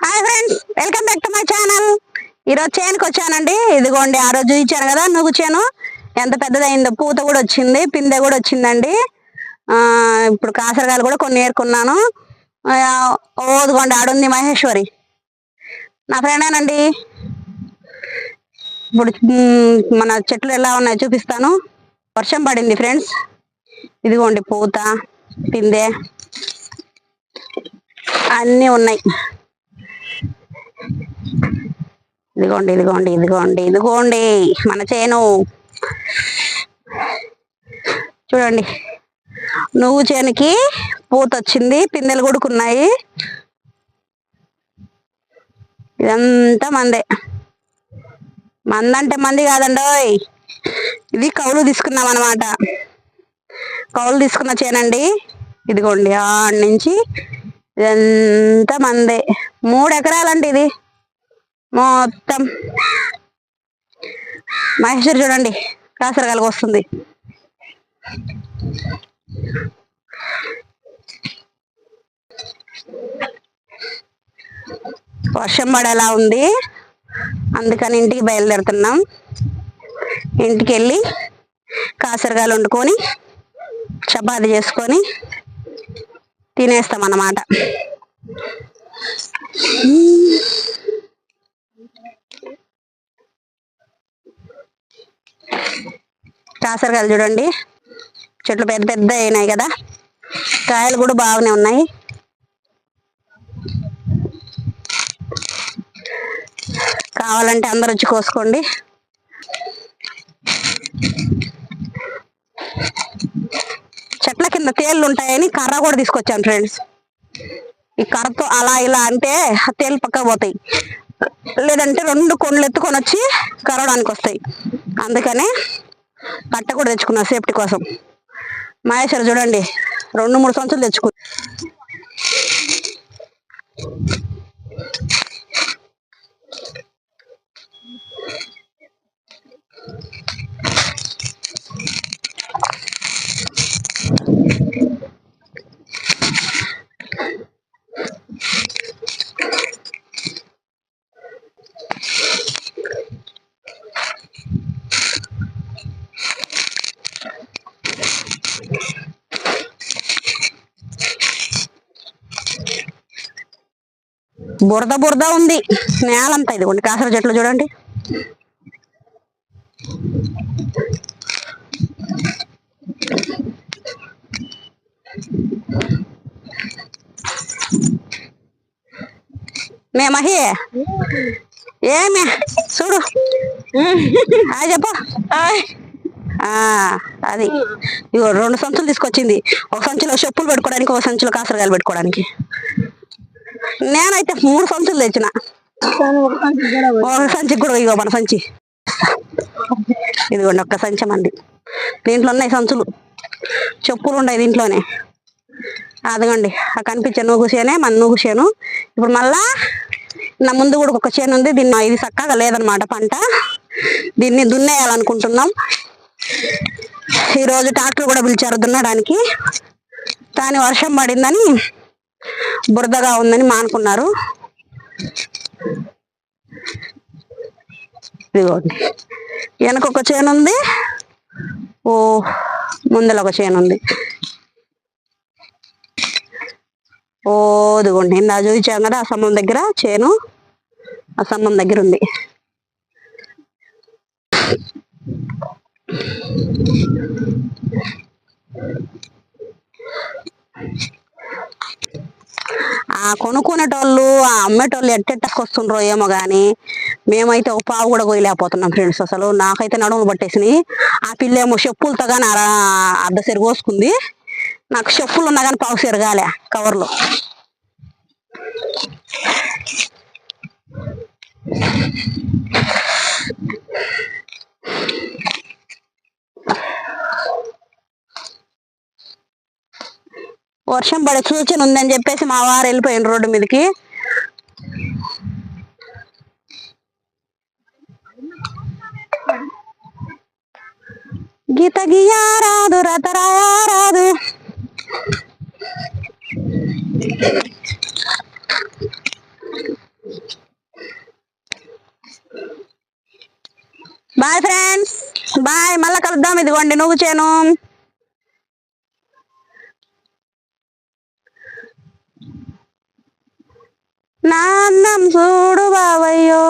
Hi friends, welcome back to my channel. ఈరోజు చేనుకి వచ్చానండి. ఇదిగోండి, ఆ రోజు ఇచ్చాను కదా నువ్వు చేను ఎంత పెద్దదైందో, పూత కూడా వచ్చింది, పిందె కూడా వచ్చిందండి. ఇప్పుడు కాసరకాయలు కూడా కొన్ని ఏరుకున్నాను. ఓదిగోండి, ఆడుంది మహేశ్వరి, నా ఫ్రెండేనండి. ఇప్పుడు మన చెట్లు ఎలా ఉన్నాయో చూపిస్తాను. వర్షం పడింది ఫ్రెండ్స్. ఇదిగోండి పూత, పిందె అన్నీ ఉన్నాయి. ఇదిగోండి ఇదిగోండి ఇదిగోండి ఇదిగోండి మన చేను చూడండి. నువ్వు చేనుకి పూత వచ్చింది, పిందెలు కొడుకున్నాయి. ఇదంతా మందంటే మంది కాదండి, ఇది కౌలు తీసుకున్నాం అన్నమాట. కౌలు తీసుకున్న చేనండి. ఇదిగోండి ఆడ నుంచి ఇదంతా మందే. 3 ఎకరాలండి ఇది మొత్తం. మహేశ్వరి చూడండి కాసరకాయలకు వస్తుంది. వర్షం పడేలా ఉంది, అందుకని ఇంటికి బయలుదేరుతున్నాం. ఇంటికి వెళ్ళి కాసరకాయలు వండుకొని చపాతి చేసుకొని తినేస్తాం అన్నమాట. కాసరకాయలు చూడండి, చెట్లు పెద్ద పెద్ద అయినాయి కదా, కాయలు కూడా బాగానే ఉన్నాయి. కావాలంటే అందరు వచ్చి కోసుకోండి. చెట్ల కింద తేళ్ళు ఉంటాయని కర్ర కూడా తీసుకొచ్చాను ఫ్రెండ్స్. ఈ కర్రతో అలా ఇలా అంటే తేళ్ళు పక్కకు పోతాయి, లేదంటే 2 కొండలు ఎత్తుకొని వచ్చి కరవడానికి వస్తాయి. అందుకనే కట్ట కూడా తెచ్చుకున్నా సేఫ్టీ కోసం. మహేశ్వరి చూడండి 2-3 సంచులు తెచ్చుకున్నా. బురద బురద ఉంది నేలంతా. ఇదిగోండి కాసర చెట్లు చూడండి. మే మహి ఏమే చూడు, చెప్ప అది ఇగో 2 సంచులు తీసుకొచ్చింది. ఒక సంచిలో చెప్పులు పెట్టుకోవడానికి, ఒక సంచిలో కాసరకాయలు పెట్టుకోవడానికి. నేనైతే 3 సంచులు తెచ్చిన. ఒక సంచికి కూడా ఇగో మన సంచి. ఇదిగోండి ఒక్క సంచి మంది. దీంట్లో ఉన్నాయి సంచులు, చెప్పులు ఉన్నాయి దీంట్లోనే. అదిగోండి ఆ కనిపించే నూగు చేనే మన నూగు చేను. ఇప్పుడు మళ్ళా నా ముందు కూడా ఒక చేను ఉంది. దీన్ని ఇది చక్కగా లేదనమాట పంట, దీన్ని దున్నేయాలనుకుంటున్నాం. ఈరోజు ట్రాక్టర్ కూడా పిలిచారు దున్నడానికి, కానీ వర్షం పడిందని బురదగా ఉందని మానుకున్నారు. ఇదిగోండి వెనక ఒక చేను ఉంది, ముందర ఒక చేను ఉంది. ఇదిగోండి ఇందా చూపించాం కదా ఆ స్తంభం దగ్గర చేను, ఆ స్తంభం దగ్గర ఉంది. కొనుక్కునేటోళ్ళు, అమ్మేటోళ్ళు ఎట్టెట్టకొస్తుండ్రో ఏమో గాని, మేమైతే ఒక పావు కూడా కోయలేకపోతున్నాం ఫ్రెండ్స్. అసలు నాకైతే నడుములు పట్టేసినాయి. ఆ పిల్లేమో చెప్పులతో కానీ అర్ధ సెరు కోసుకుంది. నాకు చెప్పులు ఉన్నా కానీ పావు సెరు కాలే కవర్లో. వర్షం పడే సూచన ఉందని చెప్పేసి మా వారు వెళ్ళిపోయిన రోడ్డు మీదకి. గీత గీయారాదు రత రాయారాదు. Bye friends, bye. మళ్ళా కలుద్దాం. ఇదిగోండి నువ్వు చేను. నా అన్నం చూడు బావయ్యో.